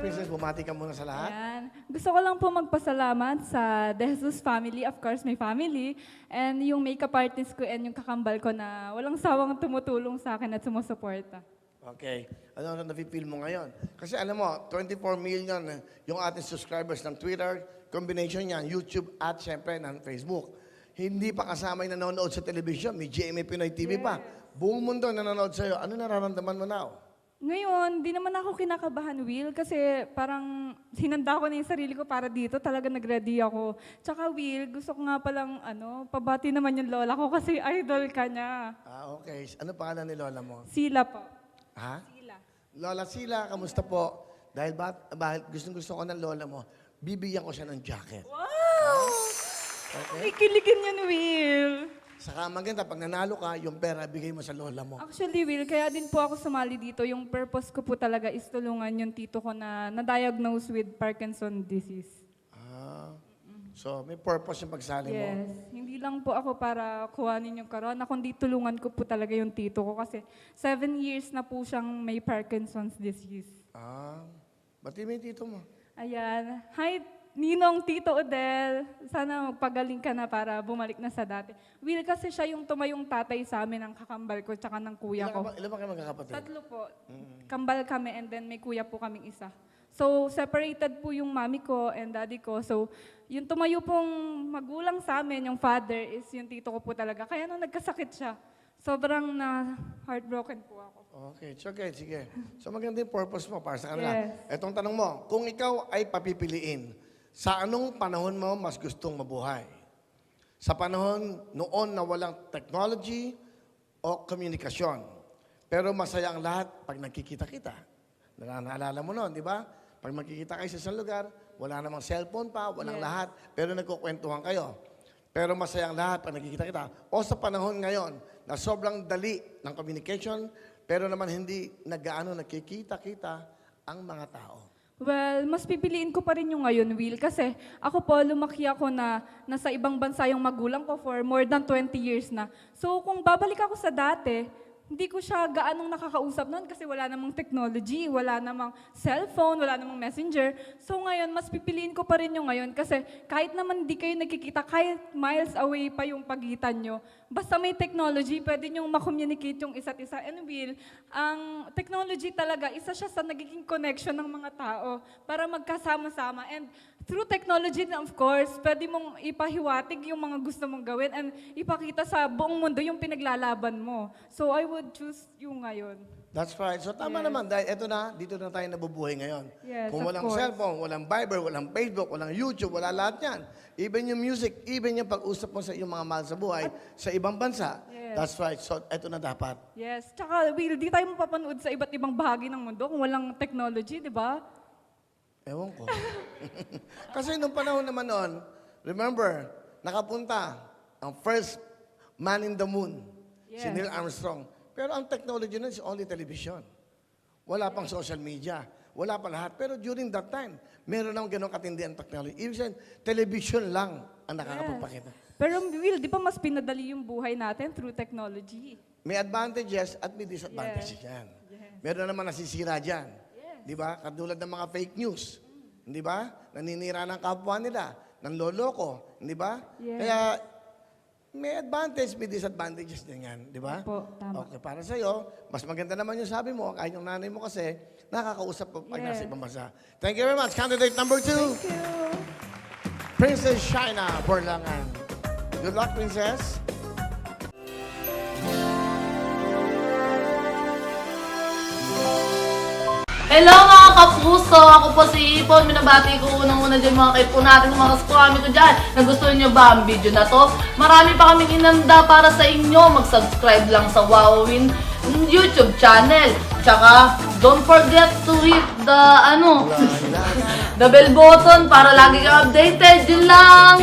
Princess, bumati ka muna sa lahat. Ayan. Gusto ko lang po magpasalamat sa De Jesus family, of course, my family, and yung makeup artist ko and yung kakambal ko na walang sawang tumutulong sa akin at sumusuporta. Okay. Ano na-feel mo ngayon? Kasi alam mo, 24 million yung ating subscribers ng Twitter, combination niyan, YouTube at syempre ng Facebook. Hindi pa kasama yung nanonood sa television, may GMA Pinoy TV pa. Buong mundo nanonood sa'yo. Ano nararamdaman mo now? Ngayon, di naman ako kinakabahan, Will, kasi parang hinanda ko na yung sarili ko para dito. Talaga nag-ready ako. Tsaka, Will, gusto ko nga palang, pabati naman yung lola ko kasi idol ka niya. Ah, okay. Ano pangalan ni Lola mo? Sila po. Ha? Sila. Lola Sila, kamusta po? Dahil gusto ko ng lola mo, bibigyan ko siya ng jacket. Wow! Okay? Kikiligin yan, Will. Saka maganda, pag nanalo ka, yung pera, bigay mo sa lola mo. Actually, Will, kaya din po ako sumali dito. Yung purpose ko po talaga is tulungan yung tito ko na na-diagnose with Parkinson disease. Ah, so may purpose yung pagsali mo. Yes. Hindi lang po ako para kuhanin yung corona, kundi tulungan ko po talaga yung tito ko kasi 7 years na po siyang may Parkinson's disease. Ah, ba't yung tito mo? Ayan. Hi, Ninong Tito Odel. Sana magpagaling ka na para bumalik na sa dati. Will, kasi siya yung tumayong tatay sa amin ng kakambal ko tsaka ng kuya ko. Ilan ba kayo magkakapatid? 3 po. Kambal kami and then may kuya po kaming isa. So, separated po yung mami ko and daddy ko. So, yung tumayo pong magulang sa amin, yung father, is yung tito ko po talaga. Kaya nung nagkasakit siya, sobrang na heartbroken po ako. Okay, it's okay, sige. So maganda yung purpose mo para sa kanila. Yes. Etong tanong mo, kung ikaw ay papipiliin, sa anong panahon mo mas gustong mabuhay? Sa panahon noon na walang technology o komunikasyon. Pero masaya ang lahat pag nagkikita-kita. Naalala mo noon, di ba? Pag magkikita kayo sa isang lugar, wala namang cellphone pa, walang lahat, pero nagkukwentuhan kayo. Pero masaya ang lahat pag nagkikita-kita. O sa panahon ngayon na sobrang dali ng communication, pero naman hindi naggaano nagkikita-kita ang mga tao. Well, mas pipiliin ko pa rin yung ngayon, Will, kasi ako po, lumaki ako na nasa ibang bansa yung magulang ko for more than 20 years na. So, kung babalik ako sa dati, hindi ko siya gaanong nakakausap noon kasi wala namang technology, wala namang cellphone, wala namang messenger. So ngayon, mas pipiliin ko pa rin yung ngayon kasi kahit naman hindi kayo nagkikita, kahit miles away pa yung pagitan nyo, basta may technology, pwede nyo makommunicate yung isa't isa. And Will, ang technology talaga, isa siya sa nagiging connection ng mga tao para magkasama-sama. And through technology, of course, pwede mong ipahiwatig yung mga gusto mong gawin and ipakita sa buong mundo yung pinaglalaban mo. So I would choose yung ngayon. That's right. So tama naman, dahil eto na, dito na tayo nabubuhay ngayon. Yes, Kung of walang course. cellphone, walang Viber, walang Facebook, walang YouTube, wala lahat yan. Even yung music, even yung pag-usap mo sa iyong mga mahal sa buhay, sa ibang bansa. Yes. That's right. So eto na dapat. Yes. Tsaka, Will, di tayo mapapanood sa iba't ibang bahagi ng mundo kung walang technology, di ba? Ewan ko. Kasi nung panahon naman noon, remember, nakapunta ang first man in the moon, si Yes. Neil Armstrong. Pero ang technology nun is only television. Wala pang social media. Wala pa lahat. Pero during that time, meron nang ganun katindi ang technology. Ibig sabihin, television lang ang nakakapagpakita. Pero Will, di ba mas pinadali yung buhay natin through technology? May advantages at may disadvantages yan. Meron naman nasisira dyan. Di ba? Katulad ng mga fake news. Di ba? Naninira ng kapwa nila, ng loloko. Di ba? Yes. Kaya may advantage, may disadvantages din yan. Di ba? Opo, tama. Okay, para sa'yo, mas maganda naman yung sabi mo, kahit yung nanay mo kasi, nakakausap pa pag nasa Yes. ibang bansa. Thank you very much. Candidate number 2, Thank you. Princess Shaina Borlangan. Good luck, Princess. Hello mga kapuso! Ako po si Ipon. Minabati ko unang-una dyan mga kaipo natin, mga kaskwami ko dyan. Nagustuhan nyo ba ang video na to? Marami pa kaming inanda para sa inyo. Mag-subscribe lang sa Wowin YouTube channel. Tsaka, don't forget to hit the, the bell button para lagi kang updated. Yun lang!